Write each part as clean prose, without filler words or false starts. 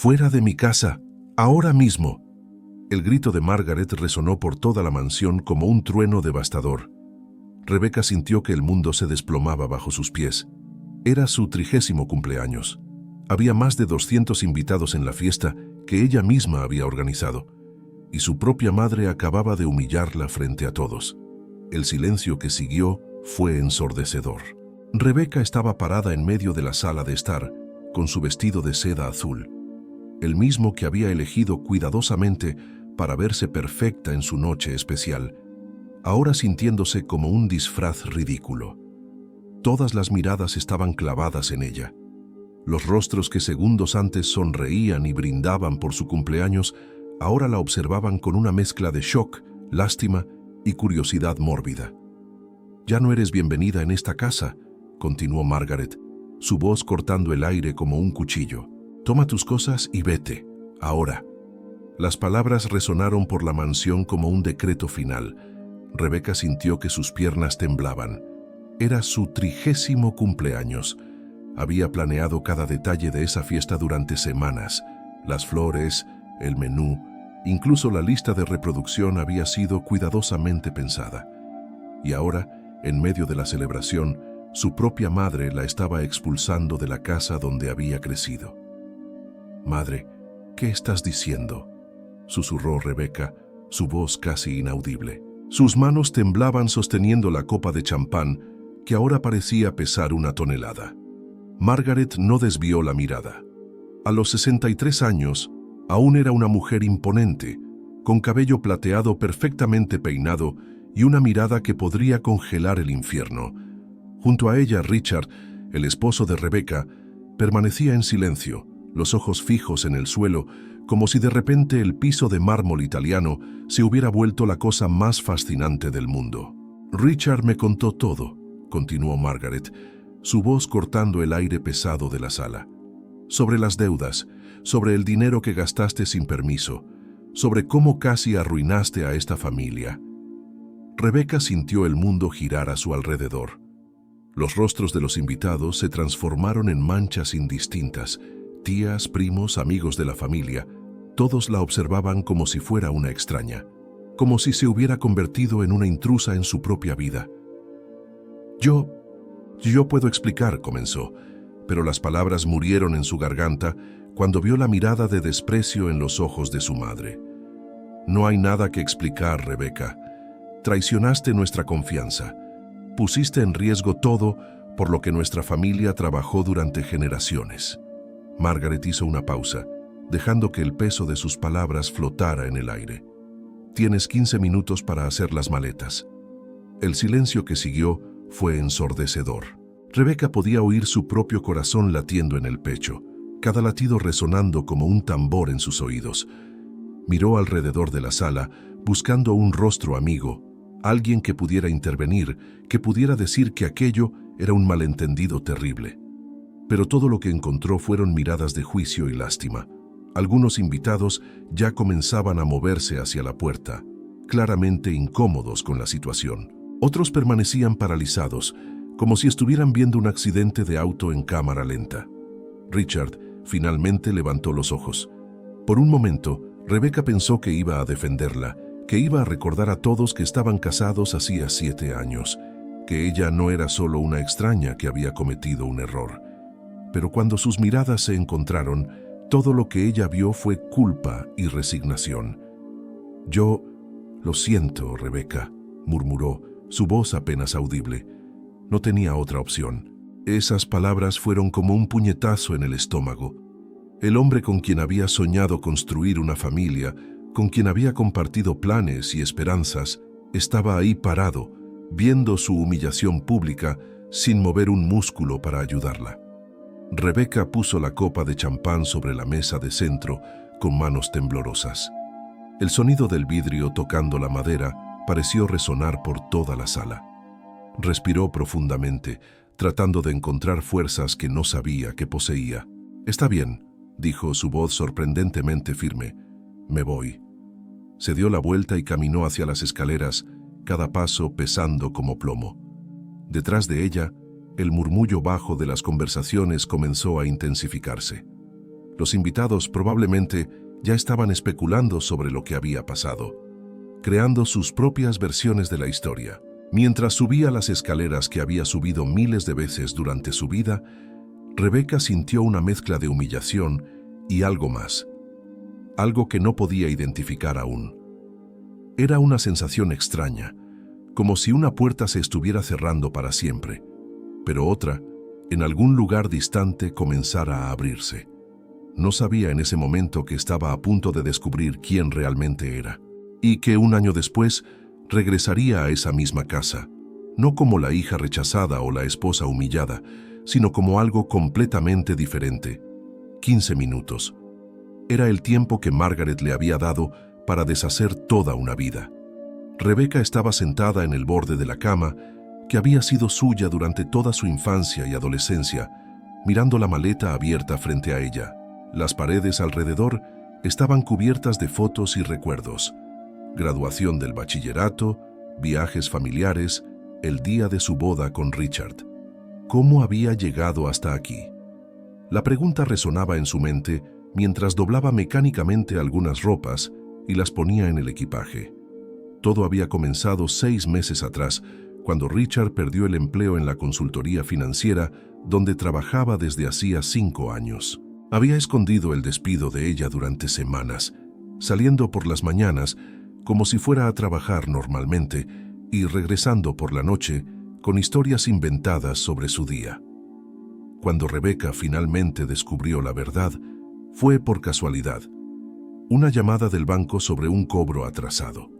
«¡Fuera de mi casa! ¡Ahora mismo!». El grito de Margaret resonó por toda la mansión como un trueno devastador. Rebecca sintió que el mundo se desplomaba bajo sus pies. Era su 30º cumpleaños. Había más de 200 invitados en la fiesta que ella misma había organizado, y su propia madre acababa de humillarla frente a todos. El silencio que siguió fue ensordecedor. Rebecca estaba parada en medio de la sala de estar, con su vestido de seda azul, el mismo que había elegido cuidadosamente para verse perfecta en su noche especial, ahora sintiéndose como un disfraz ridículo. Todas las miradas estaban clavadas en ella. Los rostros que segundos antes sonreían y brindaban por su cumpleaños, ahora la observaban con una mezcla de shock, lástima y curiosidad mórbida. «Ya no eres bienvenida en esta casa», continuó Margaret, su voz cortando el aire como un cuchillo. «Toma tus cosas y vete, ahora». Las palabras resonaron por la mansión como un decreto final. Rebecca sintió que sus piernas temblaban. Era su 30º cumpleaños. Había planeado cada detalle de esa fiesta durante semanas. Las flores, el menú, incluso la lista de reproducción había sido cuidadosamente pensada. Y ahora, en medio de la celebración, su propia madre la estaba expulsando de la casa donde había crecido. «Madre, ¿qué estás diciendo?», susurró Rebecca, su voz casi inaudible. Sus manos temblaban sosteniendo la copa de champán, que ahora parecía pesar 1 tonelada. Margaret no desvió la mirada. A los 63 años, aún era una mujer imponente, con cabello plateado perfectamente peinado y una mirada que podría congelar el infierno. Junto a ella, Richard, el esposo de Rebecca, permanecía en silencio, los ojos fijos en el suelo, como si de repente el piso de mármol italiano se hubiera vuelto la cosa más fascinante del mundo. «Richard me contó todo», continuó Margaret, su voz cortando el aire pesado de la sala. «Sobre las deudas, sobre el dinero que gastaste sin permiso, sobre cómo casi arruinaste a esta familia». Rebecca sintió el mundo girar a su alrededor. Los rostros de los invitados se transformaron en manchas indistintas. Tías, primos, amigos de la familia, todos la observaban como si fuera una extraña, como si se hubiera convertido en una intrusa en su propia vida. Yo puedo explicar», comenzó, pero las palabras murieron en su garganta cuando vio la mirada de desprecio en los ojos de su madre. «No hay nada que explicar, Rebecca. Traicionaste nuestra confianza. Pusiste en riesgo todo por lo que nuestra familia trabajó durante generaciones». Margaret hizo una pausa, dejando que el peso de sus palabras flotara en el aire. «Tienes 15 minutos para hacer las maletas». El silencio que siguió fue ensordecedor. Rebecca podía oír su propio corazón latiendo en el pecho, cada latido resonando como un tambor en sus oídos. Miró alrededor de la sala, buscando un rostro amigo, alguien que pudiera intervenir, que pudiera decir que aquello era un malentendido terrible. Pero todo lo que encontró fueron miradas de juicio y lástima. Algunos invitados ya comenzaban a moverse hacia la puerta, claramente incómodos con la situación. Otros permanecían paralizados, como si estuvieran viendo un accidente de auto en cámara lenta. Richard finalmente levantó los ojos. Por un momento, Rebecca pensó que iba a defenderla, que iba a recordar a todos que estaban casados hacía 7 años, que ella no era solo una extraña que había cometido un error. Pero cuando sus miradas se encontraron, todo lo que ella vio fue culpa y resignación. «Yo lo siento, Rebecca», murmuró, su voz apenas audible. No tenía otra opción. Esas palabras fueron como un puñetazo en el estómago. El hombre con quien había soñado construir una familia, con quien había compartido planes y esperanzas, estaba ahí parado, viendo su humillación pública sin mover un músculo para ayudarla. Rebecca puso la copa de champán sobre la mesa de centro con manos temblorosas. El sonido del vidrio tocando la madera pareció resonar por toda la sala. Respiró profundamente, tratando de encontrar fuerzas que no sabía que poseía. «Está bien», dijo su voz sorprendentemente firme. «Me voy». Se dio la vuelta y caminó hacia las escaleras, cada paso pesando como plomo. Detrás de ella, el murmullo bajo de las conversaciones comenzó a intensificarse. Los invitados probablemente ya estaban especulando sobre lo que había pasado, creando sus propias versiones de la historia. Mientras subía las escaleras que había subido miles de veces durante su vida, Rebecca sintió una mezcla de humillación y algo más, algo que no podía identificar aún. Era una sensación extraña, como si una puerta se estuviera cerrando para siempre, pero otra, en algún lugar distante, comenzara a abrirse. No sabía en ese momento que estaba a punto de descubrir quién realmente era, y que un año después regresaría a esa misma casa, no como la hija rechazada o la esposa humillada, sino como algo completamente diferente. 15 minutos. Era el tiempo que Margaret le había dado para deshacer toda una vida. Rebecca estaba sentada en el borde de la cama, que había sido suya durante toda su infancia y adolescencia, mirando la maleta abierta frente a ella. Las paredes alrededor estaban cubiertas de fotos y recuerdos. Graduación del bachillerato, viajes familiares, el día de su boda con Richard. ¿Cómo había llegado hasta aquí? La pregunta resonaba en su mente mientras doblaba mecánicamente algunas ropas y las ponía en el equipaje. Todo había comenzado 6 meses atrás, cuando Richard perdió el empleo en la consultoría financiera donde trabajaba desde hacía 5 años. Había escondido el despido de ella durante semanas, saliendo por las mañanas como si fuera a trabajar normalmente y regresando por la noche con historias inventadas sobre su día. Cuando Rebecca finalmente descubrió la verdad, fue por casualidad. Una llamada del banco sobre un cobro atrasado.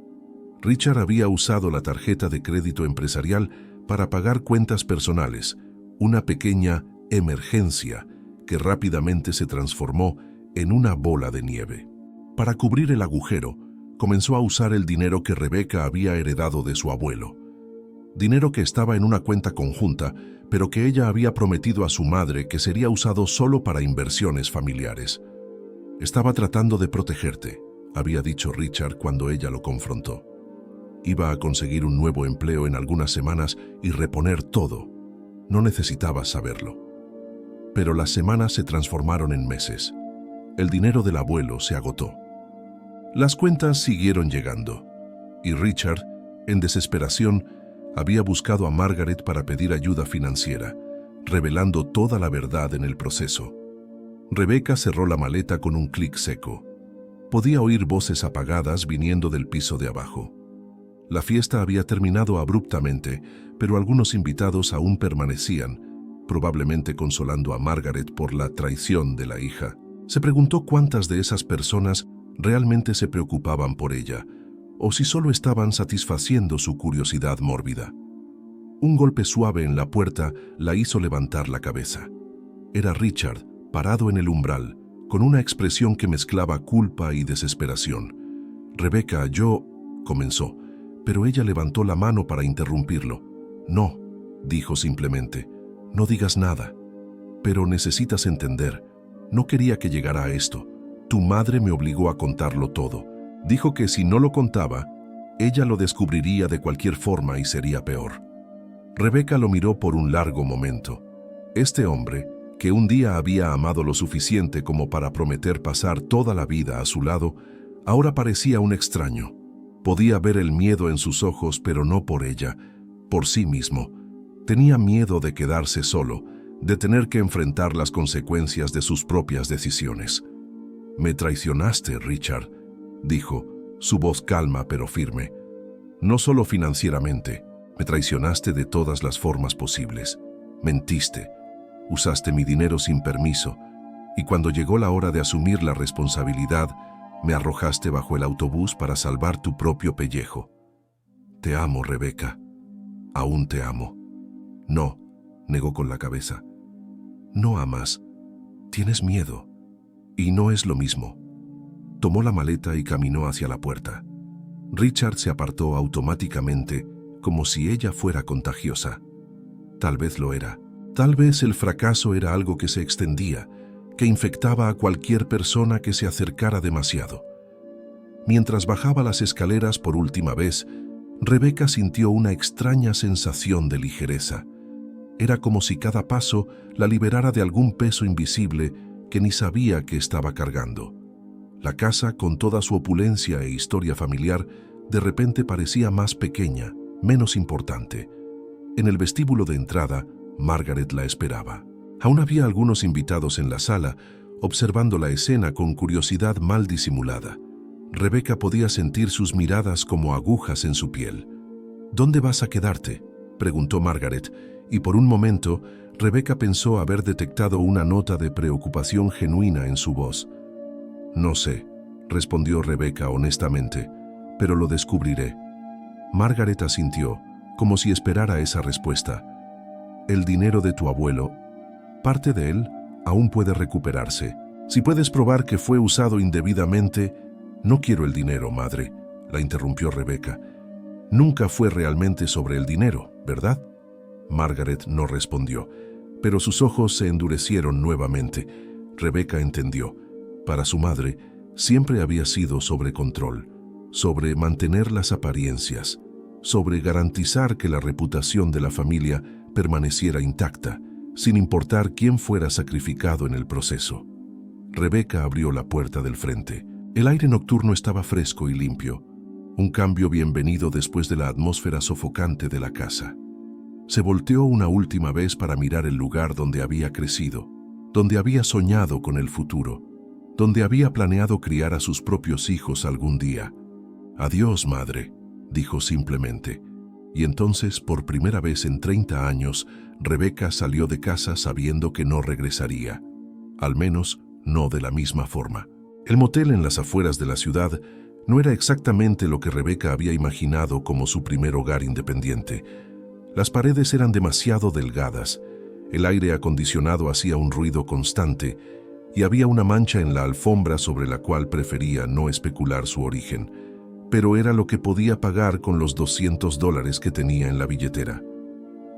Richard había usado la tarjeta de crédito empresarial para pagar cuentas personales, una pequeña emergencia que rápidamente se transformó en una bola de nieve. Para cubrir el agujero, comenzó a usar el dinero que Rebecca había heredado de su abuelo. Dinero que estaba en una cuenta conjunta, pero que ella había prometido a su madre que sería usado solo para inversiones familiares. Estaba tratando de protegerte, había dicho Richard cuando ella lo confrontó. Iba a conseguir un nuevo empleo en algunas semanas y reponer todo. No necesitabas saberlo. Pero las semanas se transformaron en meses. El dinero del abuelo se agotó. Las cuentas siguieron llegando, y Richard, en desesperación, había buscado a Margaret para pedir ayuda financiera, revelando toda la verdad en el proceso. Rebecca cerró la maleta con un clic seco. Podía oír voces apagadas viniendo del piso de abajo. La fiesta había terminado abruptamente, pero algunos invitados aún permanecían, probablemente consolando a Margaret por la traición de la hija. Se preguntó cuántas de esas personas realmente se preocupaban por ella, o si solo estaban satisfaciendo su curiosidad mórbida. Un golpe suave en la puerta la hizo levantar la cabeza. Era Richard, parado en el umbral, con una expresión que mezclaba culpa y desesperación. «Rebecca, yo…» comenzó, pero ella levantó la mano para interrumpirlo. «No», dijo simplemente, «no digas nada. Pero necesitas entender, no quería que llegara a esto. Tu madre me obligó a contarlo todo. Dijo que si no lo contaba, ella lo descubriría de cualquier forma y sería peor». Rebecca lo miró por un largo momento. Este hombre, que un día había amado lo suficiente como para prometer pasar toda la vida a su lado, ahora parecía un extraño. Podía ver el miedo en sus ojos, pero no por ella, por sí mismo. Tenía miedo de quedarse solo, de tener que enfrentar las consecuencias de sus propias decisiones. «Me traicionaste, Richard», dijo, su voz calma pero firme. «No solo financieramente, me traicionaste de todas las formas posibles. Mentiste, usaste mi dinero sin permiso, y cuando llegó la hora de asumir la responsabilidad, me arrojaste bajo el autobús para salvar tu propio pellejo. Te amo, Rebecca. Aún te amo». «No», negó con la cabeza. «No amas. Tienes miedo. Y no es lo mismo». Tomó la maleta y caminó hacia la puerta. Richard se apartó automáticamente, como si ella fuera contagiosa. Tal vez lo era. Tal vez el fracaso era algo que se extendía, que infectaba a cualquier persona que se acercara demasiado. Mientras bajaba las escaleras por última vez, Rebecca sintió una extraña sensación de ligereza. Era como si cada paso la liberara de algún peso invisible que ni sabía que estaba cargando. La casa, con toda su opulencia e historia familiar, de repente parecía más pequeña, menos importante. En el vestíbulo de entrada, Margaret la esperaba. Aún había algunos invitados en la sala, observando la escena con curiosidad mal disimulada. Rebecca podía sentir sus miradas como agujas en su piel. «¿Dónde vas a quedarte?», preguntó Margaret, y por un momento Rebecca pensó haber detectado una nota de preocupación genuina en su voz. «No sé», respondió Rebecca honestamente, «pero lo descubriré». Margaret asintió, como si esperara esa respuesta. «El dinero de tu abuelo, parte de él, aún puede recuperarse. Si puedes probar que fue usado indebidamente». «No quiero el dinero, madre», la interrumpió Rebecca. «Nunca fue realmente sobre el dinero, ¿verdad?». Margaret no respondió, pero sus ojos se endurecieron nuevamente. Rebecca entendió. Para su madre, siempre había sido sobre control, sobre mantener las apariencias, sobre garantizar que la reputación de la familia permaneciera intacta, sin importar quién fuera sacrificado en el proceso. Rebecca abrió la puerta del frente. El aire nocturno estaba fresco y limpio, un cambio bienvenido después de la atmósfera sofocante de la casa. Se volteó una última vez para mirar el lugar donde había crecido, donde había soñado con el futuro, donde había planeado criar a sus propios hijos algún día. «Adiós, madre», dijo simplemente. Y entonces, por primera vez en 30 años, Rebecca salió de casa sabiendo que no regresaría. Al menos, no de la misma forma. El motel en las afueras de la ciudad no era exactamente lo que Rebecca había imaginado como su primer hogar independiente. Las paredes eran demasiado delgadas, el aire acondicionado hacía un ruido constante y había una mancha en la alfombra sobre la cual prefería no especular su origen, pero era lo que podía pagar con los $200 que tenía en la billetera.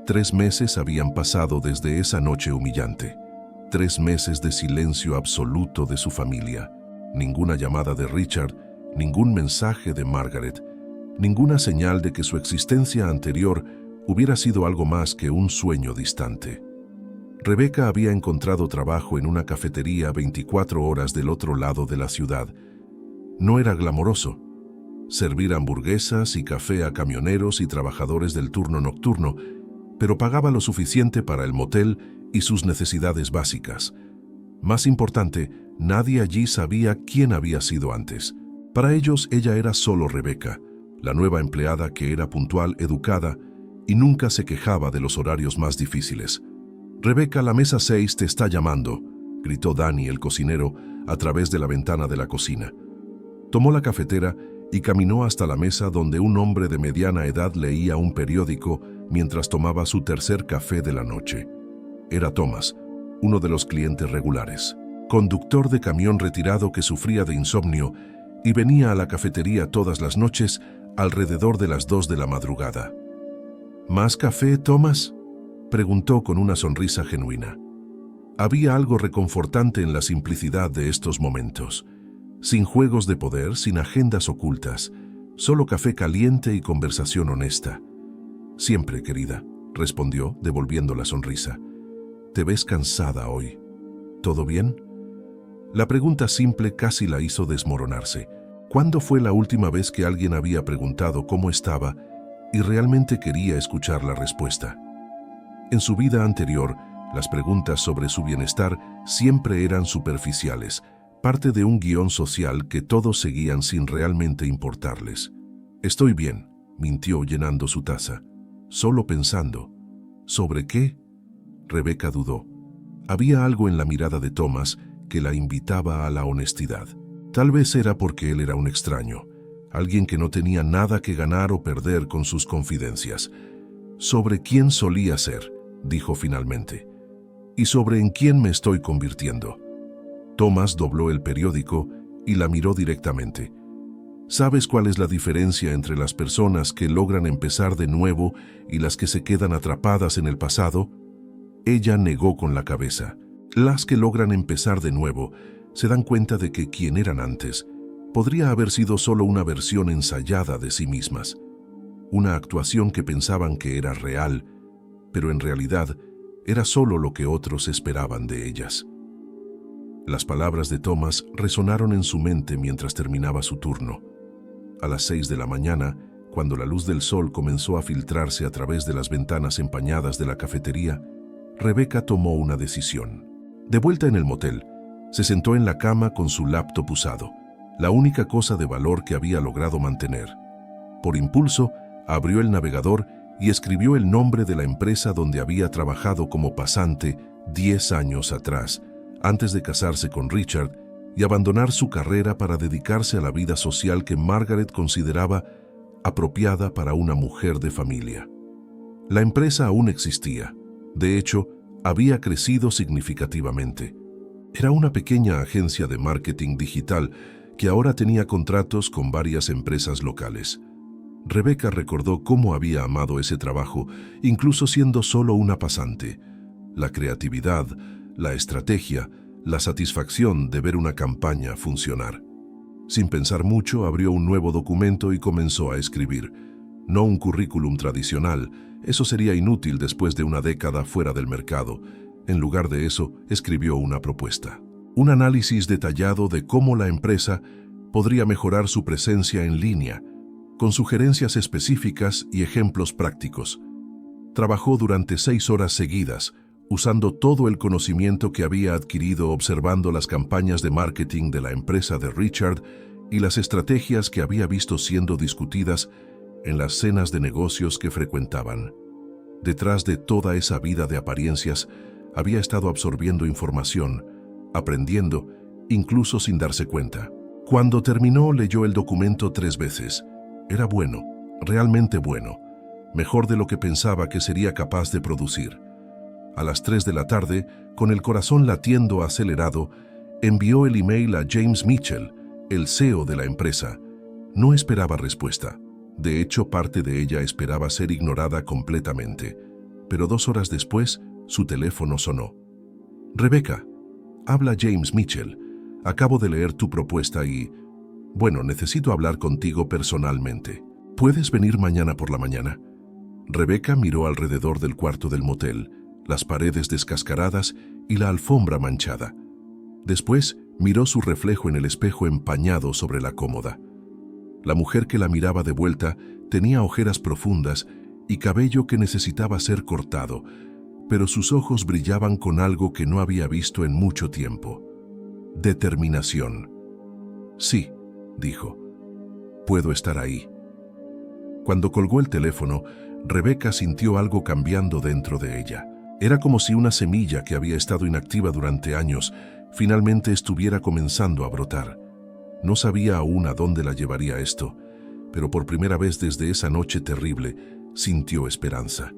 3 meses habían pasado desde esa noche humillante, 3 meses de silencio absoluto de su familia. Ninguna llamada de Richard, ningún mensaje de Margaret, ninguna señal de que su existencia anterior hubiera sido algo más que un sueño distante. Rebecca había encontrado trabajo en una cafetería 24 horas del otro lado de la ciudad. No era glamoroso. Servir hamburguesas y café a camioneros y trabajadores del turno nocturno, pero pagaba lo suficiente para el motel y sus necesidades básicas. Más importante, nadie allí sabía quién había sido antes. Para ellos, ella era solo Rebecca, la nueva empleada que era puntual, educada y nunca se quejaba de los horarios más difíciles. «Rebecca, la mesa 6 te está llamando», gritó Danny, el cocinero, a través de la ventana de la cocina. Tomó la cafetera y caminó hasta la mesa donde un hombre de mediana edad leía un periódico mientras tomaba su tercer café de la noche. Era Thomas, uno de los clientes regulares, conductor de camión retirado que sufría de insomnio y venía a la cafetería todas las noches alrededor de las 2 de la madrugada. «¿Más café, Thomas?», preguntó con una sonrisa genuina. Había algo reconfortante en la simplicidad de estos momentos. Sin juegos de poder, sin agendas ocultas, solo café caliente y conversación honesta. «Siempre, querida», respondió, devolviendo la sonrisa. «Te ves cansada hoy. ¿Todo bien?». La pregunta simple casi la hizo desmoronarse. ¿Cuándo fue la última vez que alguien había preguntado cómo estaba y realmente quería escuchar la respuesta? En su vida anterior, las preguntas sobre su bienestar siempre eran superficiales, parte de un guión social que todos seguían sin realmente importarles. «Estoy bien», mintió llenando su taza. «Solo pensando». «¿Sobre qué?». Rebecca dudó. Había algo en la mirada de Thomas que la invitaba a la honestidad. Tal vez era porque él era un extraño, alguien que no tenía nada que ganar o perder con sus confidencias. «Sobre quién solía ser», dijo finalmente, «y sobre en quién me estoy convirtiendo». Thomas dobló el periódico y la miró directamente. «¿Sabes cuál es la diferencia entre las personas que logran empezar de nuevo y las que se quedan atrapadas en el pasado?». Ella negó con la cabeza. Las que logran empezar de nuevo se dan cuenta de que quien eran antes podría haber sido solo una versión ensayada de sí mismas, una actuación que pensaban que era real, pero en realidad era solo lo que otros esperaban de ellas. Las palabras de Thomas resonaron en su mente mientras terminaba su turno. A las 6 de la mañana, cuando la luz del sol comenzó a filtrarse a través de las ventanas empañadas de la cafetería, Rebecca tomó una decisión. De vuelta en el motel, se sentó en la cama con su laptop usado, la única cosa de valor que había logrado mantener. Por impulso, abrió el navegador y escribió el nombre de la empresa donde había trabajado como pasante 10 años atrás, antes de casarse con Richard y abandonar su carrera para dedicarse a la vida social que Margaret consideraba apropiada para una mujer de familia. La empresa aún existía. De hecho, había crecido significativamente. Era una pequeña agencia de marketing digital que ahora tenía contratos con varias empresas locales. Rebecca recordó cómo había amado ese trabajo, incluso siendo solo una pasante. La creatividad, la estrategia, la satisfacción de ver una campaña funcionar. Sin pensar mucho, abrió un nuevo documento y comenzó a escribir. No un currículum tradicional, eso sería inútil después de una década fuera del mercado. En lugar de eso, escribió una propuesta. Un análisis detallado de cómo la empresa podría mejorar su presencia en línea, con sugerencias específicas y ejemplos prácticos. Trabajó durante 6 horas seguidas, usando todo el conocimiento que había adquirido observando las campañas de marketing de la empresa de Richard y las estrategias que había visto siendo discutidas en las cenas de negocios que frecuentaban. Detrás de toda esa vida de apariencias, había estado absorbiendo información, aprendiendo, incluso sin darse cuenta. Cuando terminó, leyó el documento 3 veces. Era bueno, realmente bueno, mejor de lo que pensaba que sería capaz de producir. A las 3 de la tarde, con el corazón latiendo acelerado, envió el email a James Mitchell, el CEO de la empresa. No esperaba respuesta. De hecho, parte de ella esperaba ser ignorada completamente. Pero 2 horas después, su teléfono sonó. «Rebecca, habla James Mitchell. Acabo de leer tu propuesta y... Bueno, necesito hablar contigo personalmente. ¿Puedes venir mañana por la mañana?» Rebecca miró alrededor del cuarto del motel, las paredes descascaradas y la alfombra manchada. Después miró su reflejo en el espejo empañado sobre la cómoda. La mujer que la miraba de vuelta tenía ojeras profundas y cabello que necesitaba ser cortado, pero sus ojos brillaban con algo que no había visto en mucho tiempo. Determinación. «Sí», dijo. «Puedo estar ahí». Cuando colgó el teléfono, Rebecca sintió algo cambiando dentro de ella. Era como si una semilla que había estado inactiva durante años finalmente estuviera comenzando a brotar. No sabía aún a dónde la llevaría esto, pero por primera vez desde esa noche terrible sintió esperanza.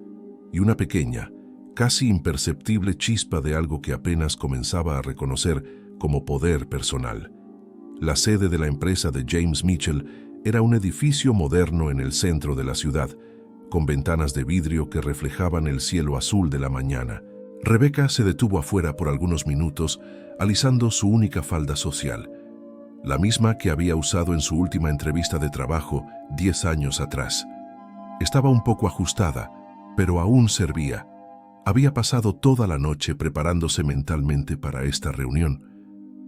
Y una pequeña, casi imperceptible chispa de algo que apenas comenzaba a reconocer como poder personal. La sede de la empresa de James Mitchell era un edificio moderno en el centro de la ciudad, con ventanas de vidrio que reflejaban el cielo azul de la mañana. Rebecca se detuvo afuera por algunos minutos, alisando su única falda social, la misma que había usado en su última entrevista de trabajo 10 años atrás. Estaba un poco ajustada, pero aún servía. Había pasado toda la noche preparándose mentalmente para esta reunión,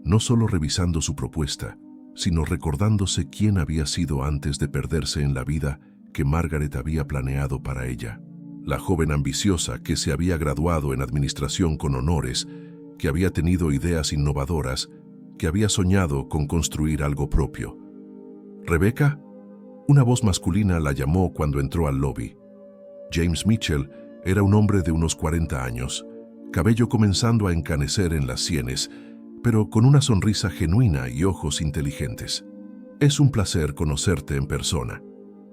no solo revisando su propuesta, sino recordándose quién había sido antes de perderse en la vida que Margaret había planeado para ella. La joven ambiciosa que se había graduado en administración con honores, que había tenido ideas innovadoras, que había soñado con construir algo propio. «¿Rebecca?», una voz masculina la llamó cuando entró al lobby. James Mitchell era un hombre de unos 40 años, cabello comenzando a encanecer en las sienes, pero con una sonrisa genuina y ojos inteligentes. «Es un placer conocerte en persona».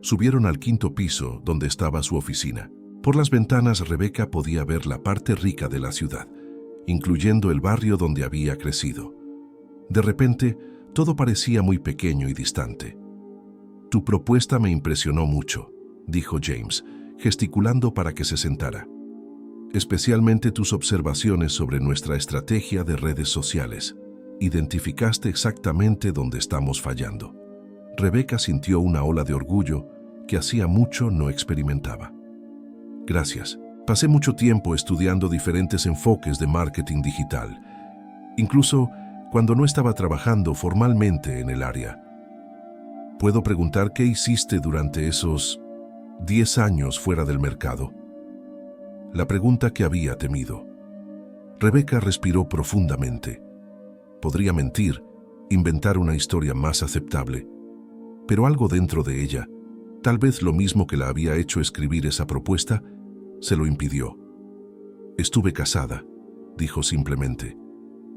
Subieron al 5º piso, donde estaba su oficina. Por las ventanas, Rebecca podía ver la parte rica de la ciudad, incluyendo el barrio donde había crecido. De repente, todo parecía muy pequeño y distante. «Tu propuesta me impresionó mucho», dijo James, gesticulando para que se sentara. «Especialmente tus observaciones sobre nuestra estrategia de redes sociales. Identificaste exactamente dónde estamos fallando». Rebecca sintió una ola de orgullo que hacía mucho no experimentaba. «Gracias. Pasé mucho tiempo estudiando diferentes enfoques de marketing digital. Incluso cuando no estaba trabajando formalmente en el área. ¿Puedo preguntar qué hiciste durante esos 10 años fuera del mercado? La pregunta que había temido. Rebecca respiró profundamente. Podría mentir, inventar una historia más aceptable, pero algo dentro de ella, tal vez lo mismo que la había hecho escribir esa propuesta, se lo impidió. Estuve casada, dijo simplemente.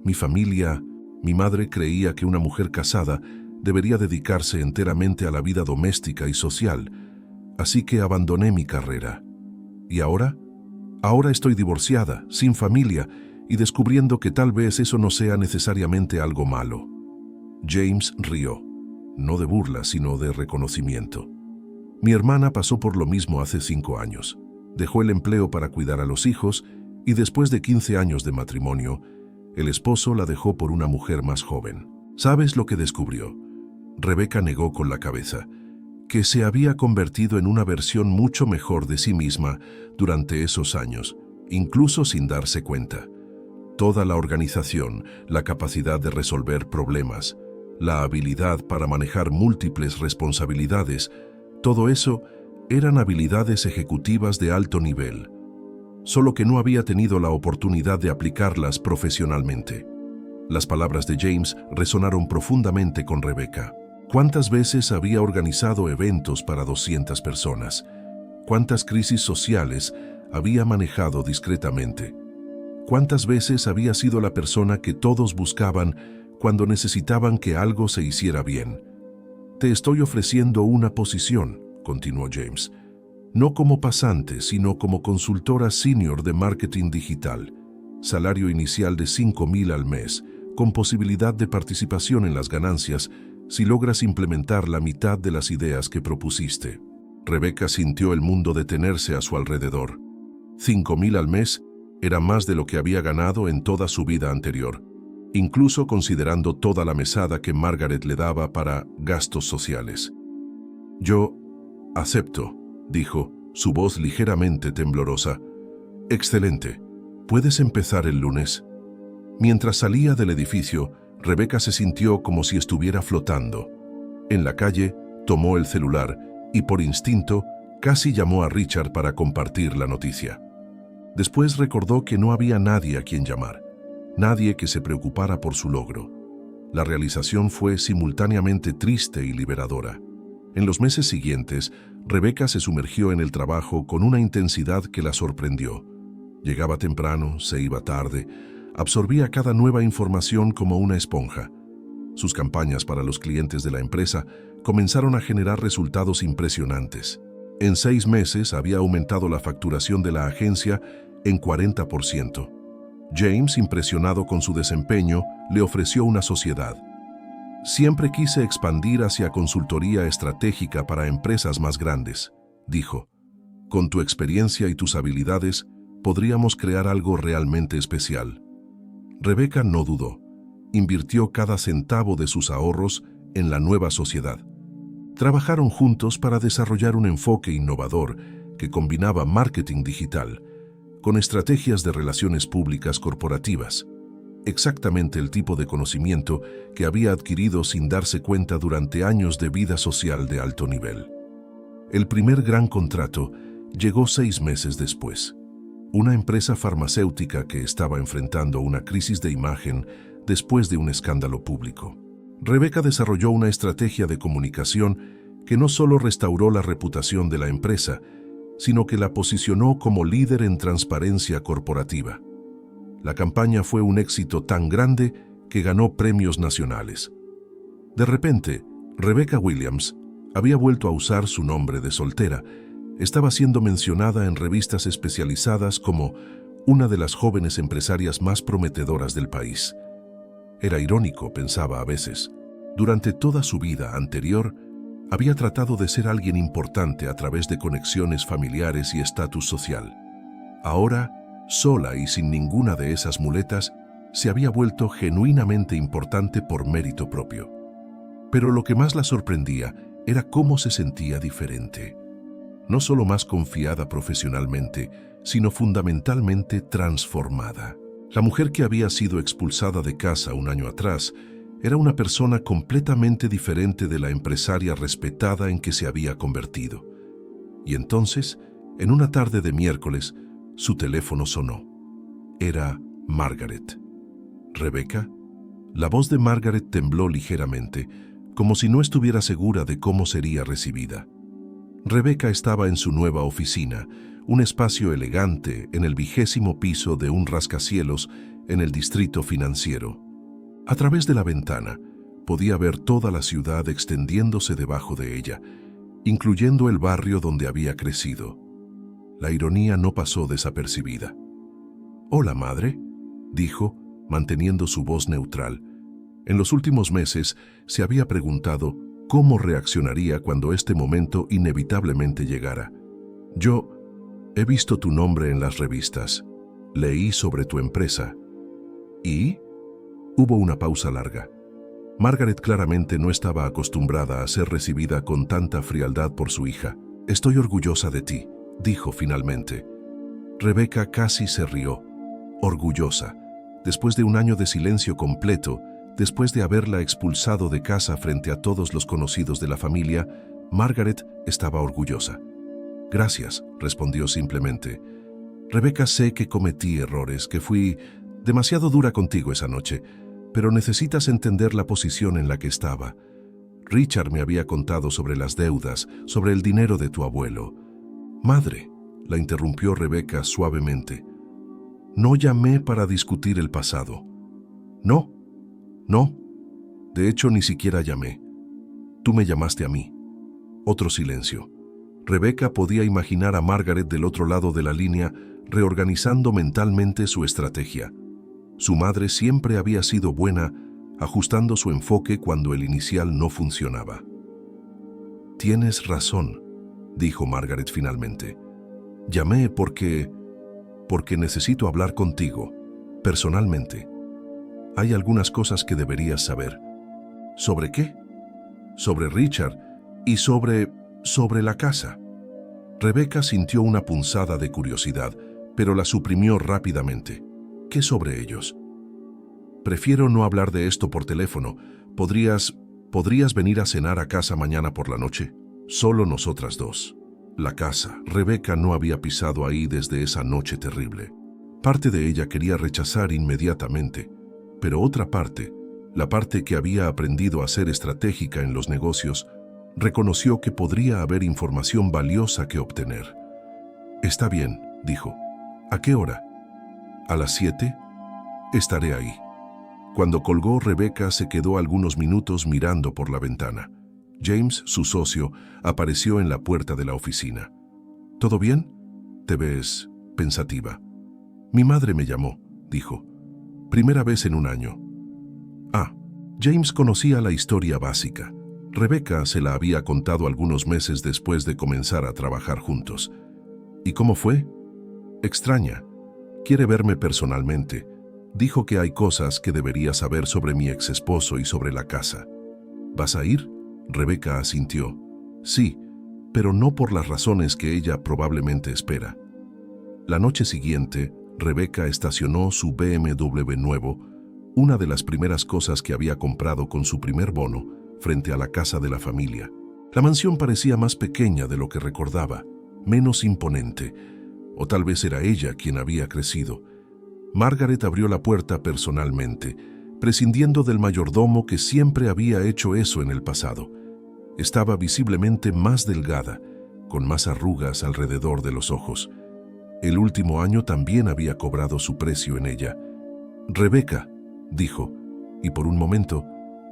Mi familia, mi madre creía que una mujer casada debería dedicarse enteramente a la vida doméstica y social, así que abandoné mi carrera. ¿Y ahora? Ahora estoy divorciada, sin familia, y descubriendo que tal vez eso no sea necesariamente algo malo. James rió, no de burla, sino de reconocimiento. Mi hermana pasó por lo mismo hace 5 años. Dejó el empleo para cuidar a los hijos y después de 15 años de matrimonio, el esposo la dejó por una mujer más joven. ¿Sabes lo que descubrió? Rebecca negó con la cabeza, que se había convertido en una versión mucho mejor de sí misma durante esos años, incluso sin darse cuenta. Toda la organización, la capacidad de resolver problemas, la habilidad para manejar múltiples responsabilidades, todo eso eran habilidades ejecutivas de alto nivel, solo que no había tenido la oportunidad de aplicarlas profesionalmente. Las palabras de James resonaron profundamente con Rebecca. ¿Cuántas veces había organizado eventos para 200 personas? ¿Cuántas crisis sociales había manejado discretamente? ¿Cuántas veces había sido la persona que todos buscaban cuando necesitaban que algo se hiciera bien? Te estoy ofreciendo una posición, continuó James, no como pasante, sino como consultora senior de marketing digital. Salario inicial de $5,000 al mes, con posibilidad de participación en las ganancias si logras implementar la mitad de las ideas que propusiste. Rebecca sintió el mundo detenerse a su alrededor. $5,000 al mes era más de lo que había ganado en toda su vida anterior, incluso considerando toda la mesada que Margaret le daba para gastos sociales. Yo acepto, dijo, su voz ligeramente temblorosa. Excelente. ¿Puedes empezar el lunes? Mientras salía del edificio, Rebecca se sintió como si estuviera flotando. En la calle, tomó el celular y por instinto casi llamó a Richard para compartir la noticia. Después recordó que no había nadie a quien llamar, nadie que se preocupara por su logro. La realización fue simultáneamente triste y liberadora. En los meses siguientes, Rebecca se sumergió en el trabajo con una intensidad que la sorprendió. Llegaba temprano, se iba tarde, absorbía cada nueva información como una esponja. Sus campañas para los clientes de la empresa comenzaron a generar resultados impresionantes. En 6 meses había aumentado la facturación de la agencia en 40%. James, impresionado con su desempeño, le ofreció una sociedad. Siempre quise expandir hacia consultoría estratégica para empresas más grandes, dijo. Con tu experiencia y tus habilidades, podríamos crear algo realmente especial. Rebecca no dudó. Invirtió cada centavo de sus ahorros en la nueva sociedad. Trabajaron juntos para desarrollar un enfoque innovador que combinaba marketing digital con estrategias de relaciones públicas corporativas. Exactamente el tipo de conocimiento que había adquirido sin darse cuenta durante años de vida social de alto nivel. El primer gran contrato llegó 6 meses después. Una empresa farmacéutica que estaba enfrentando una crisis de imagen después de un escándalo público. Rebecca desarrolló una estrategia de comunicación que no solo restauró la reputación de la empresa, sino que la posicionó como líder en transparencia corporativa. La campaña fue un éxito tan grande que ganó premios nacionales. De repente, Rebecca Williams había vuelto a usar su nombre de soltera. Estaba siendo mencionada en revistas especializadas como una de las jóvenes empresarias más prometedoras del país. Era irónico, pensaba a veces. Durante toda su vida anterior, había tratado de ser alguien importante a través de conexiones familiares y estatus social. Ahora, sola y sin ninguna de esas muletas, se había vuelto genuinamente importante por mérito propio. Pero lo que más la sorprendía era cómo se sentía diferente. No solo más confiada profesionalmente, sino fundamentalmente transformada. La mujer que había sido expulsada de casa un año atrás era una persona completamente diferente de la empresaria respetada en que se había convertido. Y entonces, en una tarde de miércoles, su teléfono sonó. Era Margaret. ¿Rebecca? La voz de Margaret tembló ligeramente, como si no estuviera segura de cómo sería recibida. Rebecca estaba en su nueva oficina, un espacio elegante en el 20º piso de un rascacielos en el distrito financiero. A través de la ventana, podía ver toda la ciudad extendiéndose debajo de ella, incluyendo el barrio donde había crecido. La ironía no pasó desapercibida. «Hola, madre», dijo, manteniendo su voz neutral. En los últimos meses se había preguntado cómo reaccionaría cuando este momento inevitablemente llegara. «Yo he visto tu nombre en las revistas. Leí sobre tu empresa». ¿Y? Hubo una pausa larga. Margaret claramente no estaba acostumbrada a ser recibida con tanta frialdad por su hija. «Estoy orgullosa de ti», dijo finalmente. Rebecca casi se rió. Orgullosa. Después de un año de silencio completo, después de haberla expulsado de casa frente a todos los conocidos de la familia, Margaret estaba orgullosa. «Gracias», respondió simplemente. «Rebecca, sé que cometí errores, que fui demasiado dura contigo esa noche, pero necesitas entender la posición en la que estaba. Richard me había contado sobre las deudas, sobre el dinero de tu abuelo». «Madre», la interrumpió Rebecca suavemente. «No llamé para discutir el pasado». «No, no. De hecho, ni siquiera llamé. Tú me llamaste a mí». Otro silencio. Rebecca podía imaginar a Margaret del otro lado de la línea, reorganizando mentalmente su estrategia. Su madre siempre había sido buena, ajustando su enfoque cuando el inicial no funcionaba. «Tienes razón», dijo Margaret finalmente. «Llamé porque necesito hablar contigo, personalmente. Hay algunas cosas que deberías saber». «¿Sobre qué?» «Sobre Richard y sobre la casa». Rebecca sintió una punzada de curiosidad, pero la suprimió rápidamente. «¿Qué sobre ellos?» «Prefiero no hablar de esto por teléfono. ¿Podrías venir a cenar a casa mañana por la noche? Solo nosotras dos». La casa. Rebecca no había pisado ahí desde esa noche terrible. Parte de ella quería rechazar inmediatamente, pero otra parte, la parte que había aprendido a ser estratégica en los negocios, reconoció que podría haber información valiosa que obtener. «Está bien», dijo. «¿A qué hora?» «¿A las 7? Estaré ahí». Cuando colgó, Rebecca se quedó algunos minutos mirando por la ventana. James, su socio, apareció en la puerta de la oficina. «¿Todo bien? Te ves pensativa». «Mi madre me llamó», dijo. «Primera vez en un año». Ah, James conocía la historia básica. Rebecca se la había contado algunos meses después de comenzar a trabajar juntos. «¿Y cómo fue?» «Extraña. Quiere verme personalmente. Dijo que hay cosas que debería saber sobre mi ex esposo y sobre la casa». «¿Vas a ir?» Rebecca asintió. «Sí, pero no por las razones que ella probablemente espera». La noche siguiente, Rebecca estacionó su BMW nuevo, una de las primeras cosas que había comprado con su primer bono, frente a la casa de la familia. La mansión parecía más pequeña de lo que recordaba, menos imponente, o tal vez era ella quien había crecido. Margaret abrió la puerta personalmente, prescindiendo del mayordomo que siempre había hecho eso en el pasado. Estaba visiblemente más delgada, con más arrugas alrededor de los ojos. El último año también había cobrado su precio en ella. «Rebecca», dijo, y por un momento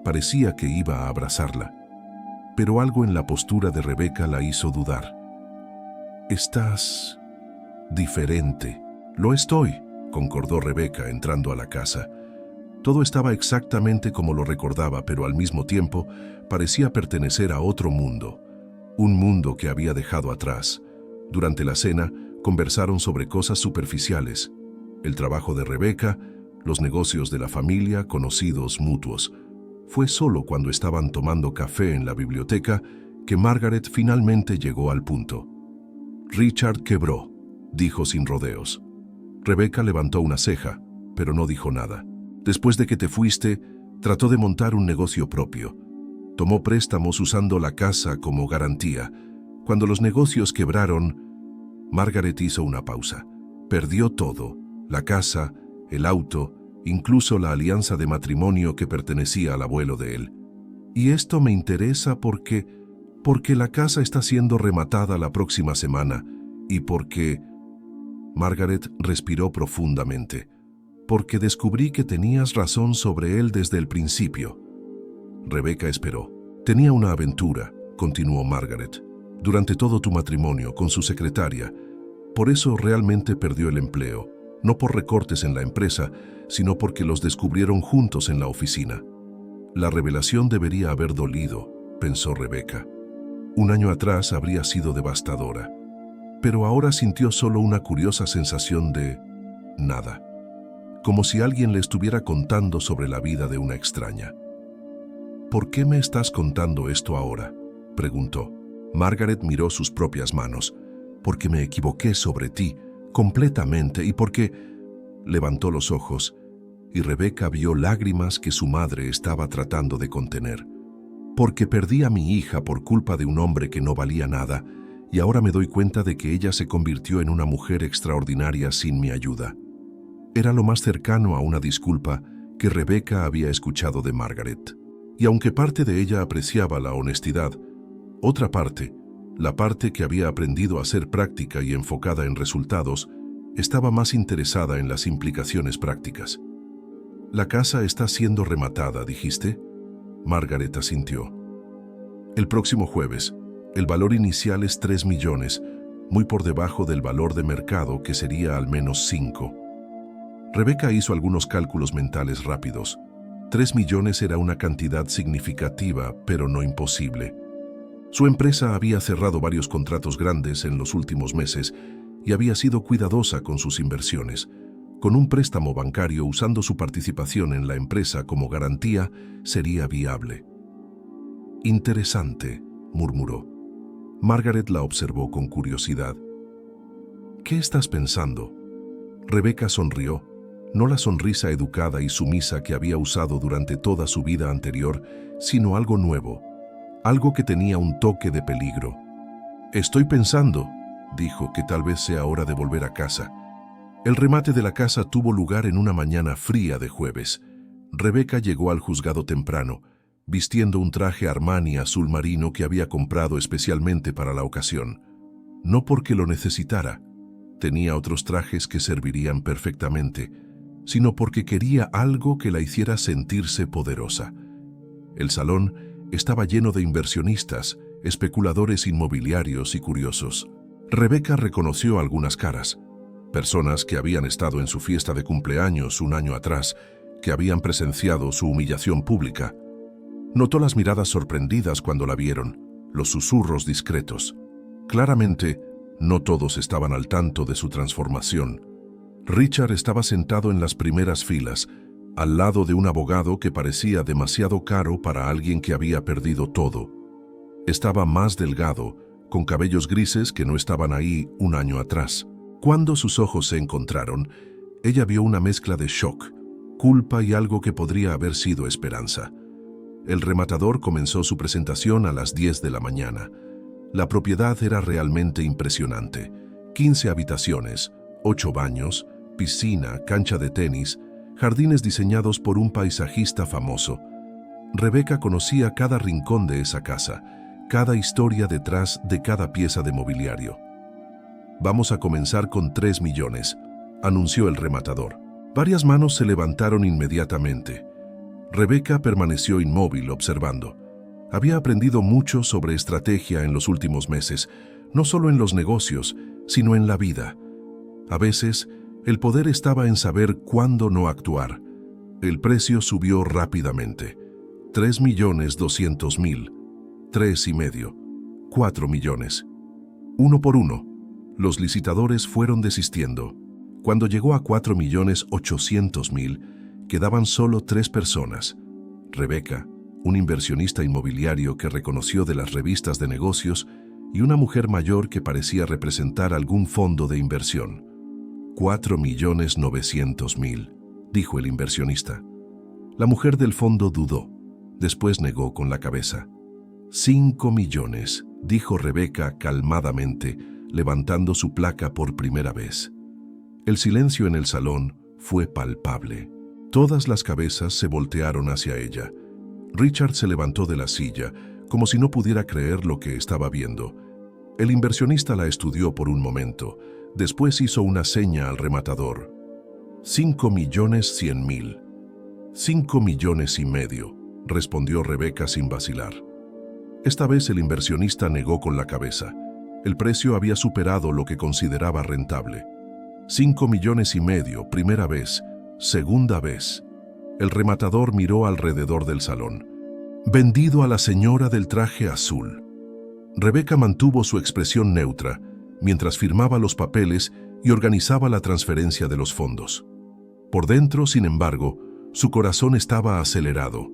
parecía que iba a abrazarla. Pero algo en la postura de Rebecca la hizo dudar. «Estás diferente». «Lo estoy», concordó Rebecca entrando a la casa. Todo estaba exactamente como lo recordaba, pero al mismo tiempo parecía pertenecer a otro mundo, un mundo que había dejado atrás. Durante la cena, conversaron sobre cosas superficiales, el trabajo de Rebecca, los negocios de la familia, conocidos mutuos. Fue solo cuando estaban tomando café en la biblioteca que Margaret finalmente llegó al punto. «Richard quebró», dijo sin rodeos. Rebecca levantó una ceja. pero no dijo nada. Después de que te fuiste, trató de montar un negocio propio. Tomó préstamos usando la casa como garantía. Cuando los negocios quebraron, Margaret hizo una pausa. Perdió todo: la casa, el auto, incluso la alianza de matrimonio que pertenecía al abuelo de él. Y esto me interesa porque la casa está siendo rematada la próxima semana y porque... Margaret respiró profundamente. Porque descubrí que tenías razón sobre él desde el principio. Rebeca esperó. Tenía una aventura, continuó Margaret, durante todo tu matrimonio con su secretaria. Por eso realmente perdió el empleo, no por recortes en la empresa, sino porque los descubrieron juntos en la oficina. La revelación debería haber dolido, pensó Rebeca. Un año atrás habría sido devastadora, pero ahora sintió solo una curiosa sensación de nada, como si alguien le estuviera contando sobre la vida de una extraña. ¿Por qué me estás contando esto ahora?, preguntó. Margaret miró sus propias manos. Porque me equivoqué sobre ti, completamente, y porque... Levantó los ojos, y Rebeca vio lágrimas que su madre estaba tratando de contener. Porque perdí a mi hija por culpa de un hombre que no valía nada, y ahora me doy cuenta de que ella se convirtió en una mujer extraordinaria sin mi ayuda. Era lo más cercano a una disculpa que Rebeca había escuchado de Margaret. Y aunque parte de ella apreciaba la honestidad, otra parte, la parte que había aprendido a ser práctica y enfocada en resultados, estaba más interesada en las implicaciones prácticas. «La casa está siendo rematada», dijiste. Margaret asintió. «El próximo jueves. El valor inicial es 3 millones, muy por debajo del valor de mercado, que sería al menos 5. Rebeca hizo algunos cálculos mentales rápidos. 3 millones era una cantidad significativa, pero no imposible. Su empresa había cerrado varios contratos grandes en los últimos meses y había sido cuidadosa con sus inversiones. Con un préstamo bancario usando su participación en la empresa como garantía, sería viable. «Interesante», murmuró. Margaret la observó con curiosidad. «¿Qué estás pensando?». Rebeca sonrió, no la sonrisa educada y sumisa que había usado durante toda su vida anterior, sino algo nuevo, algo que tenía un toque de peligro. «Estoy pensando», dijo, «que tal vez sea hora de volver a casa». El remate de la casa tuvo lugar en una mañana fría de jueves. Rebeca llegó al juzgado temprano, vistiendo un traje Armani azul marino que había comprado especialmente para la ocasión. No porque lo necesitara, tenía otros trajes que servirían perfectamente, sino porque quería algo que la hiciera sentirse poderosa. El salón estaba lleno de inversionistas, especuladores inmobiliarios y curiosos. Rebeca reconoció algunas caras, personas que habían estado en su fiesta de cumpleaños un año atrás, que habían presenciado su humillación pública. Notó las miradas sorprendidas cuando la vieron, los susurros discretos. Claramente, no todos estaban al tanto de su transformación. Richard estaba sentado en las primeras filas, al lado de un abogado que parecía demasiado caro para alguien que había perdido todo. Estaba más delgado, con cabellos grises que no estaban ahí un año atrás. Cuando sus ojos se encontraron, ella vio una mezcla de shock, culpa y algo que podría haber sido esperanza. El rematador comenzó su presentación a las 10 de la mañana. La propiedad era realmente impresionante. 15 habitaciones, 8 baños, piscina, cancha de tenis, jardines diseñados por un paisajista famoso. Rebeca conocía cada rincón de esa casa, cada historia detrás de cada pieza de mobiliario. «Vamos a comenzar con 3 millones», anunció el rematador. Varias manos se levantaron inmediatamente. Rebeca permaneció inmóvil observando. Había aprendido mucho sobre estrategia en los últimos meses, no solo en los negocios, sino en la vida. A veces, el poder estaba en saber cuándo no actuar. El precio subió rápidamente. 3.200.000, 3,5, 4 millones. Uno por uno, los licitadores fueron desistiendo. Cuando llegó a 4.800.000, quedaban solo 3 personas. Rebeca, un inversionista inmobiliario que reconoció de las revistas de negocios, y una mujer mayor que parecía representar algún fondo de inversión. 4.900.000, dijo el inversionista. La mujer del fondo dudó. Después negó con la cabeza. 5 millones, dijo Rebeca calmadamente, levantando su placa por primera vez. El silencio en el salón fue palpable. Todas las cabezas se voltearon hacia ella. Richard se levantó de la silla, como si no pudiera creer lo que estaba viendo. El inversionista la estudió por un momento. Después hizo una seña al rematador. 5.100.000. 5 millones y medio, respondió Rebeca sin vacilar. Esta vez el inversionista negó con la cabeza. El precio había superado lo que consideraba rentable. 5 millones y medio, primera vez, segunda vez. El rematador miró alrededor del salón. Vendido a la señora del traje azul. Rebeca mantuvo su expresión neutra mientras firmaba los papeles y organizaba la transferencia de los fondos. Por dentro, sin embargo, su corazón estaba acelerado.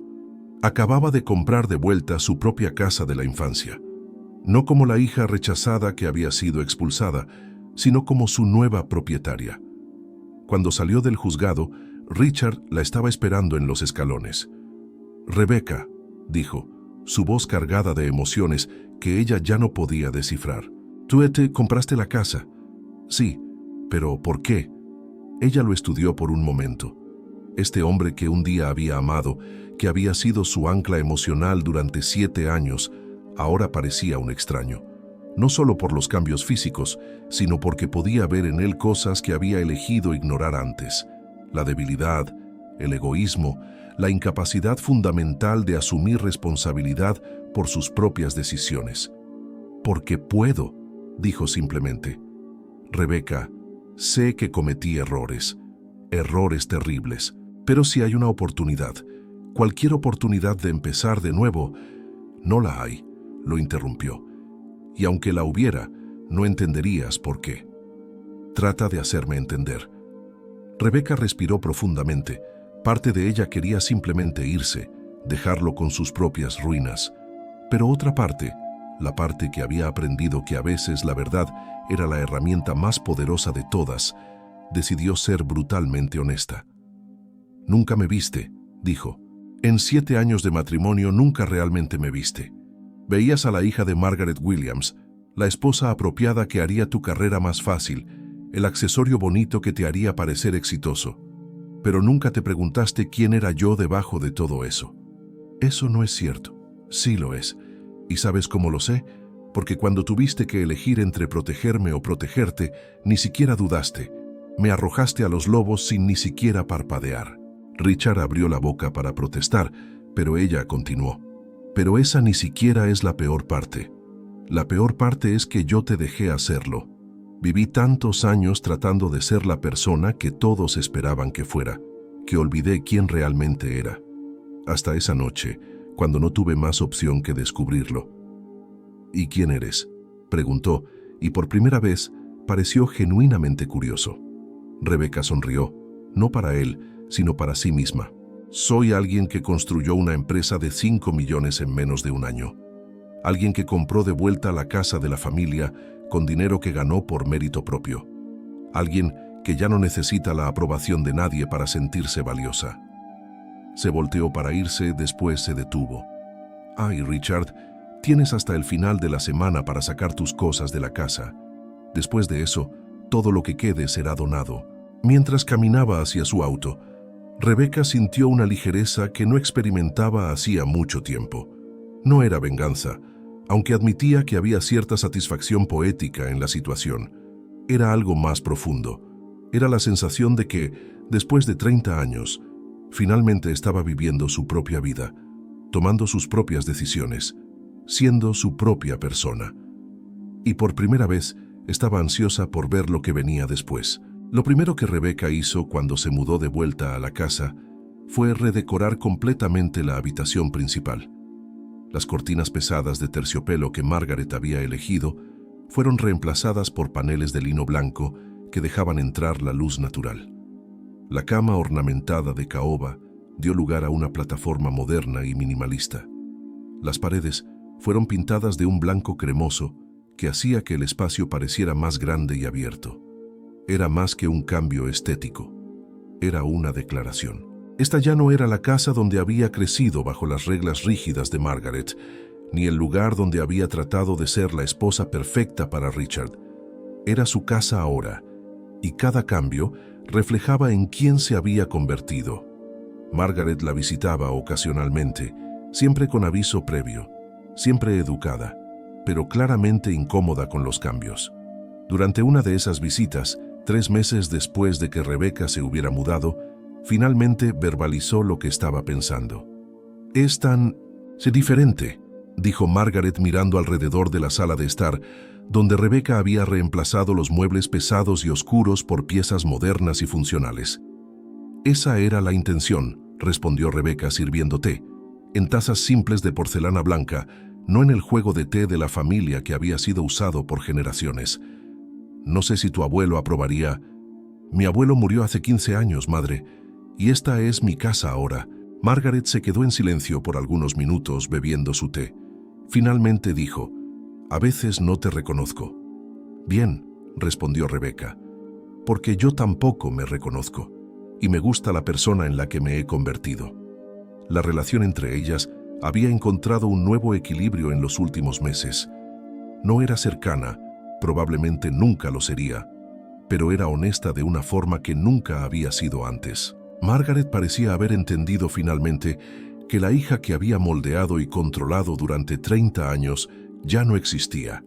Acababa de comprar de vuelta su propia casa de la infancia. No como la hija rechazada que había sido expulsada, sino como su nueva propietaria. Cuando salió del juzgado, Richard la estaba esperando en los escalones. «Rebeca», dijo, su voz cargada de emociones que ella ya no podía descifrar. «¿Tú compraste la casa?» «Sí, pero ¿por qué?» Ella lo estudió por un momento. Este hombre que un día había amado, que había sido su ancla emocional durante 7 años, ahora parecía un extraño. No solo por los cambios físicos, sino porque podía ver en él cosas que había elegido ignorar antes. La debilidad, el egoísmo, la incapacidad fundamental de asumir responsabilidad por sus propias decisiones. «Porque puedo», dijo simplemente. «Rebeca, sé que cometí errores terribles, pero si hay una oportunidad, cualquier oportunidad de empezar de nuevo». «No la hay», lo interrumpió. «Y aunque la hubiera, no entenderías por qué». «Trata de hacerme entender». Rebeca respiró profundamente. Parte de ella quería simplemente irse, dejarlo con sus propias ruinas. Pero otra parte, la parte que había aprendido que a veces la verdad era la herramienta más poderosa de todas, decidió ser brutalmente honesta. «Nunca me viste», dijo. «En 7 años de matrimonio nunca realmente me viste. Veías a la hija de Margaret Williams, la esposa apropiada que haría tu carrera más fácil, el accesorio bonito que te haría parecer exitoso. Pero nunca te preguntaste quién era yo debajo de todo eso». «Eso no es cierto». «Sí lo es. ¿Y sabes cómo lo sé? Porque cuando tuviste que elegir entre protegerme o protegerte, ni siquiera dudaste. Me arrojaste a los lobos sin ni siquiera parpadear». Richard abrió la boca para protestar, pero ella continuó. «Pero esa ni siquiera es la peor parte. La peor parte es que yo te dejé hacerlo. Viví tantos años tratando de ser la persona que todos esperaban que fuera, que olvidé quién realmente era. Hasta esa noche, cuando no tuve más opción que descubrirlo». «¿Y quién eres?», preguntó, y por primera vez pareció genuinamente curioso. Rebeca sonrió, no para él, sino para sí misma. «Soy alguien que construyó una empresa de 5 millones en menos de un año. Alguien que compró de vuelta la casa de la familia con dinero que ganó por mérito propio. Alguien que ya no necesita la aprobación de nadie para sentirse valiosa». Se volteó para irse, después se detuvo. «Ay, Richard, tienes hasta el final de la semana para sacar tus cosas de la casa. Después de eso, todo lo que quede será donado». Mientras caminaba hacia su auto, Rebeca sintió una ligereza que no experimentaba hacía mucho tiempo. No era venganza, aunque admitía que había cierta satisfacción poética en la situación. Era algo más profundo. Era la sensación de que, después de 30 años, finalmente estaba viviendo su propia vida, tomando sus propias decisiones, siendo su propia persona. Y por primera vez estaba ansiosa por ver lo que venía después. Lo primero que Rebeca hizo cuando se mudó de vuelta a la casa fue redecorar completamente la habitación principal. Las cortinas pesadas de terciopelo que Margaret había elegido fueron reemplazadas por paneles de lino blanco que dejaban entrar la luz natural. La cama ornamentada de caoba dio lugar a una plataforma moderna y minimalista. Las paredes fueron pintadas de un blanco cremoso que hacía que el espacio pareciera más grande y abierto. Era más que un cambio estético. era una declaración. Esta ya no era la casa donde había crecido bajo las reglas rígidas de Margaret, ni el lugar donde había tratado de ser la esposa perfecta para Richard. Era su casa ahora, y cada cambio reflejaba en quién se había convertido. Margaret la visitaba ocasionalmente, siempre con aviso previo, siempre educada, pero claramente incómoda con los cambios. Durante una de esas visitas, 3 meses después de que Rebecca se hubiera mudado, finalmente verbalizó lo que estaba pensando. «Es tan diferente», dijo Margaret mirando alrededor de la sala de estar, donde Rebecca había reemplazado los muebles pesados y oscuros por piezas modernas y funcionales. «Esa era la intención», respondió Rebecca sirviendo té, en tazas simples de porcelana blanca, no en el juego de té de la familia que había sido usado por generaciones. «No sé si tu abuelo aprobaría. Mi abuelo murió hace 15 años, madre, y esta es mi casa ahora». Margaret se quedó en silencio por algunos minutos bebiendo su té. Finalmente dijo: «A veces no te reconozco». «Bien», respondió Rebecca, «porque yo tampoco me reconozco, y me gusta la persona en la que me he convertido». La relación entre ellas había encontrado un nuevo equilibrio en los últimos meses. No era cercana, probablemente nunca lo sería, pero era honesta de una forma que nunca había sido antes. Margaret parecía haber entendido finalmente que la hija que había moldeado y controlado durante 30 años ya no existía.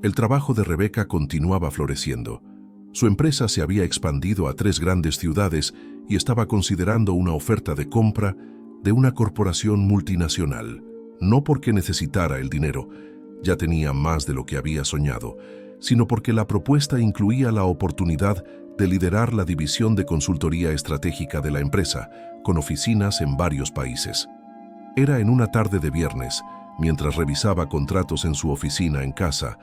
El trabajo de Rebecca continuaba floreciendo. Su empresa se había expandido a 3 grandes ciudades y estaba considerando una oferta de compra de una corporación multinacional. No porque necesitara el dinero, ya tenía más de lo que había soñado, sino porque la propuesta incluía la oportunidad de liderar la división de consultoría estratégica de la empresa, con oficinas en varios países. Era en una tarde de viernes, mientras revisaba contratos en su oficina en casa,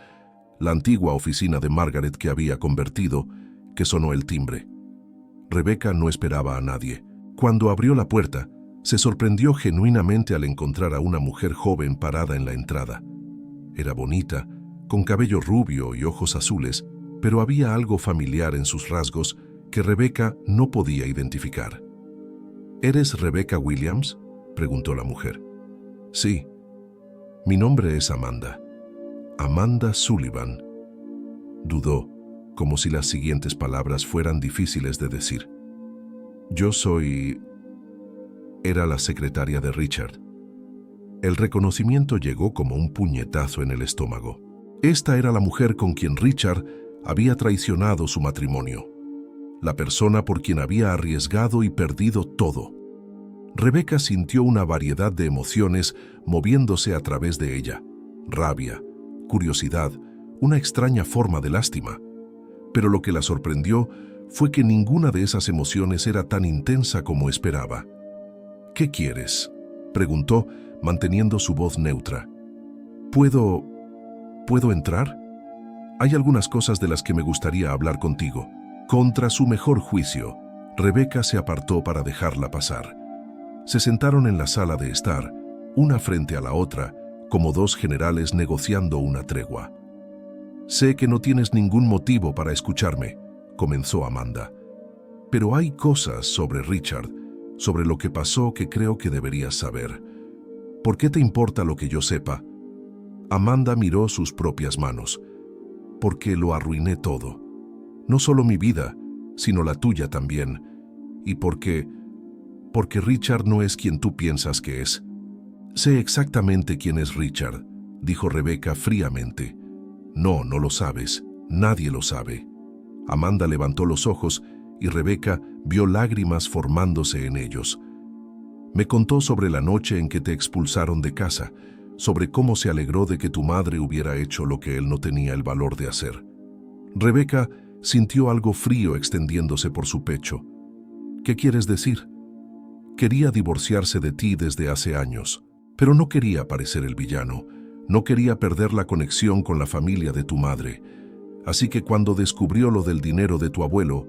la antigua oficina de Margaret que había convertido, que sonó el timbre. Rebecca no esperaba a nadie. Cuando abrió la puerta, se sorprendió genuinamente al encontrar a una mujer joven parada en la entrada. Era bonita, con cabello rubio y ojos azules, pero había algo familiar en sus rasgos que Rebecca no podía identificar. «¿Eres Rebecca Williams?», preguntó la mujer. «Sí. Mi nombre es Amanda. Amanda Sullivan». Dudó, como si las siguientes palabras fueran difíciles de decir. «Yo soy...». Era la secretaria de Richard. El reconocimiento llegó como un puñetazo en el estómago. Esta era la mujer con quien Richard había traicionado su matrimonio, la persona por quien había arriesgado y perdido todo. Rebecca sintió una variedad de emociones moviéndose a través de ella: rabia, curiosidad, una extraña forma de lástima. Pero lo que la sorprendió fue que ninguna de esas emociones era tan intensa como esperaba. «¿Qué quieres?», preguntó, manteniendo su voz neutra. ¿Puedo entrar? Hay algunas cosas de las que me gustaría hablar contigo». Contra su mejor juicio, Rebecca se apartó para dejarla pasar. Se sentaron en la sala de estar, una frente a la otra, como 2 generales negociando una tregua. «Sé que no tienes ningún motivo para escucharme», comenzó Amanda. «Pero hay cosas sobre Richard, sobre lo que pasó, que creo que deberías saber. ¿Por qué te importa lo que yo sepa?». Amanda miró sus propias manos. «Porque lo arruiné todo. No solo mi vida, sino la tuya también. Y porque Richard no es quien tú piensas que es». «Sé exactamente quién es Richard», dijo Rebecca fríamente. «No, no lo sabes. Nadie lo sabe». Amanda levantó los ojos y Rebecca vio lágrimas formándose en ellos. «Me contó sobre la noche en que te expulsaron de casa, sobre cómo se alegró de que tu madre hubiera hecho lo que él no tenía el valor de hacer». Rebecca sintió algo frío extendiéndose por su pecho. «¿Qué quieres decir?». «Quería divorciarse de ti desde hace años, pero no quería parecer el villano, no quería perder la conexión con la familia de tu madre. Así que cuando descubrió lo del dinero de tu abuelo,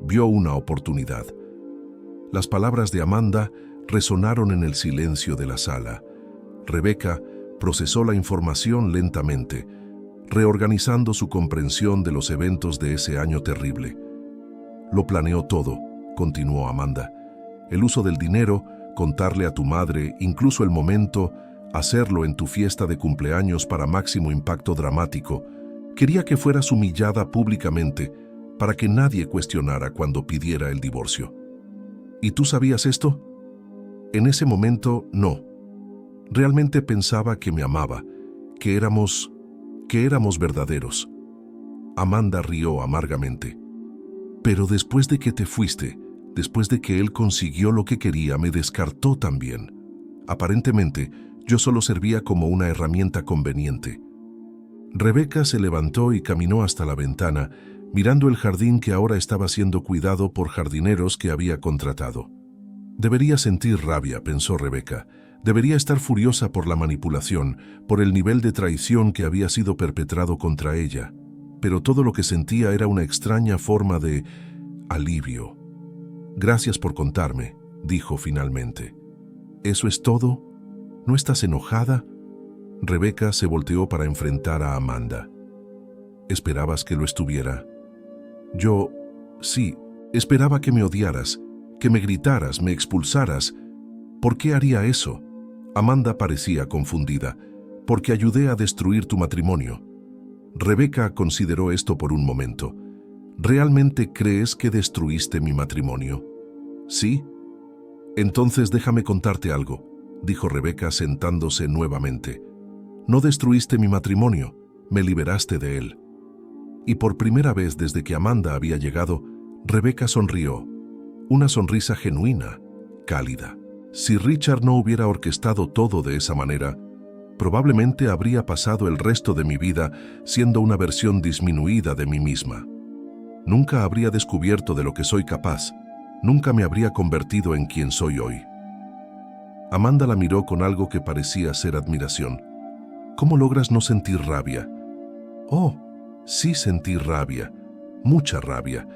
vio una oportunidad». Las palabras de Amanda resonaron en el silencio de la sala. Rebecca procesó la información lentamente, reorganizando su comprensión de los eventos de ese año terrible. Lo planeó todo, continuó Amanda. El uso del dinero, contarle a tu madre, incluso el momento, hacerlo en tu fiesta de cumpleaños para máximo impacto dramático. Quería que fueras humillada públicamente para que nadie cuestionara cuando pidiera el divorcio. ¿Y tú sabías esto? En ese momento, no. Realmente pensaba que me amaba, que éramos verdaderos. Amanda rió amargamente. Pero después de que te fuiste, después de que él consiguió lo que quería, me descartó también. Aparentemente, yo solo servía como una herramienta conveniente. Rebeca se levantó y caminó hasta la ventana, mirando el jardín que ahora estaba siendo cuidado por jardineros que había contratado. Debería sentir rabia, pensó Rebeca. Debería estar furiosa por la manipulación, por el nivel de traición que había sido perpetrado contra ella. Pero todo lo que sentía era una extraña forma de alivio. «Gracias por contarme», dijo finalmente. «¿Eso es todo? ¿No estás enojada?» Rebeca se volteó para enfrentar a Amanda. «¿Esperabas que lo estuviera?» «Yo, sí, esperaba que me odiaras, que me gritaras, me expulsaras. ¿Por qué haría eso?» Amanda parecía confundida. «Porque ayudé a destruir tu matrimonio». Rebeca consideró esto por un momento. ¿Realmente crees que destruiste mi matrimonio? ¿Sí? Entonces déjame contarte algo, dijo Rebeca sentándose nuevamente. No destruiste mi matrimonio, me liberaste de él. Y por primera vez desde que Amanda había llegado, Rebeca sonrió. Una sonrisa genuina, cálida. Si Richard no hubiera orquestado todo de esa manera, probablemente habría pasado el resto de mi vida siendo una versión disminuida de mí misma. Nunca habría descubierto de lo que soy capaz, nunca me habría convertido en quien soy hoy. Amanda la miró con algo que parecía ser admiración. ¿Cómo logras no sentir rabia? Oh, sí sentí rabia, mucha rabia,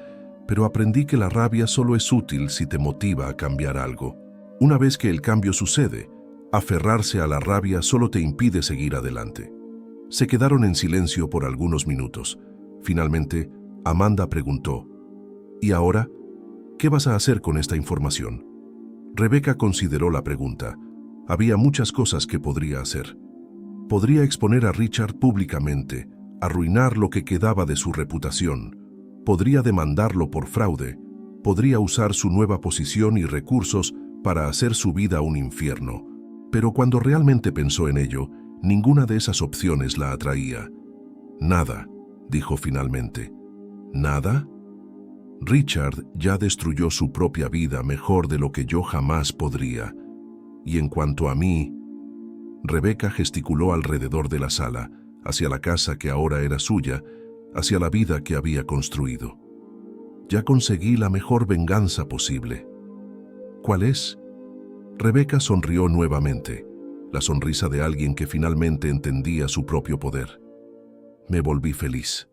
pero aprendí que la rabia solo es útil si te motiva a cambiar algo. Una vez que el cambio sucede, aferrarse a la rabia solo te impide seguir adelante. Se quedaron en silencio por algunos minutos. Finalmente, Amanda preguntó, ¿y ahora? ¿Qué vas a hacer con esta información? Rebeca consideró la pregunta. Había muchas cosas que podría hacer. Podría exponer a Richard públicamente, arruinar lo que quedaba de su reputación. Podría demandarlo por fraude. Podría usar su nueva posición y recursos para hacer su vida un infierno. Pero cuando realmente pensó en ello, ninguna de esas opciones la atraía. Nada, dijo finalmente. ¿Nada? Richard ya destruyó su propia vida mejor de lo que yo jamás podría. Y en cuanto a mí... Rebeca gesticuló alrededor de la sala, hacia la casa que ahora era suya, hacia la vida que había construido. Ya conseguí la mejor venganza posible. ¿Cuál es? Rebeca sonrió nuevamente, la sonrisa de alguien que finalmente entendía su propio poder. Me volví feliz.